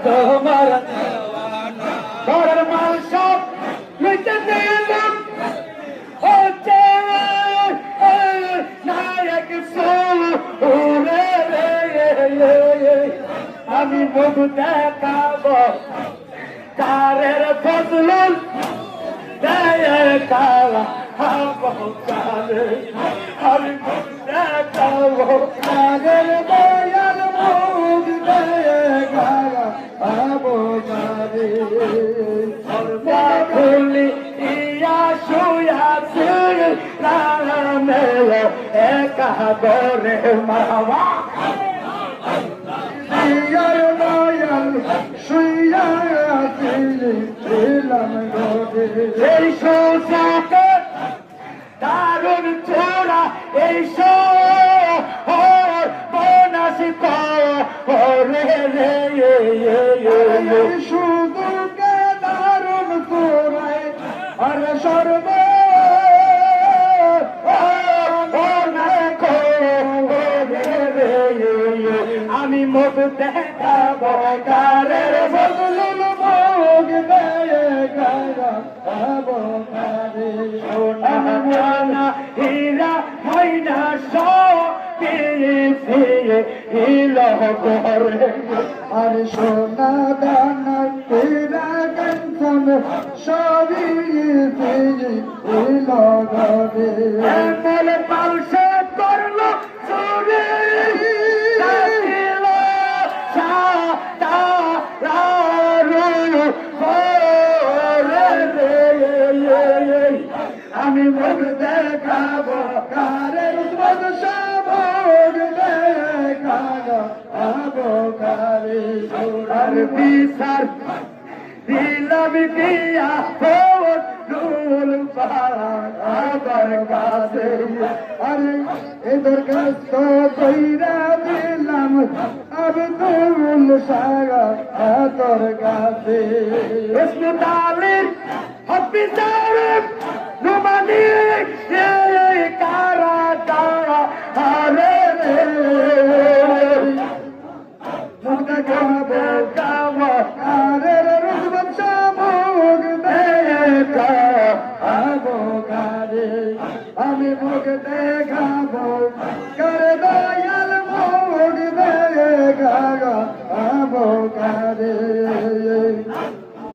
তোমার ঘরের মাল সব লইতে দিলাম হচ্ছে নায়ক সুরে আমি মুখ দেখাবো কারের ফজলুল দেখাবো কারে আমি মুখ দেখাবো কারের দয়াল মুখ দেখাবো কারে খুলি ইয়া শুয়াছে রামে একা করে মাওয়া ইয়ার দয়াল শুয়াছে ছিলাম গরে এই সোসাকে দারুণ ছোড়া এই সো বনাসি করে রে শুধু কে দারুণ তোরাই আর সর্ব আমি মুখ দেখাবো কারের ফজলুল মুখ দেখাবো কারে সোনা হীরা ময়না সব ফিরে ইলো করে আর সোনা দানা হীরা কাঞ্চন সবই ফিরে ইলো করে এমন পালসে করলো চুরি আমি মুখ দেখাবো কারের সবক দেখাবো কারে সোনার বিচার দিলাম দিয়া ফজলুল বাবার কাছে আরে এদের কাছে কইরা দিলাম আব্দুল সাগা তোর কাছে ইসমাইল হাফিজার নুমানি কারা তারা আরে মুখ দেখাবো কাবা আরে রুজবান মুখ দেখাবো কারে আমি মুখ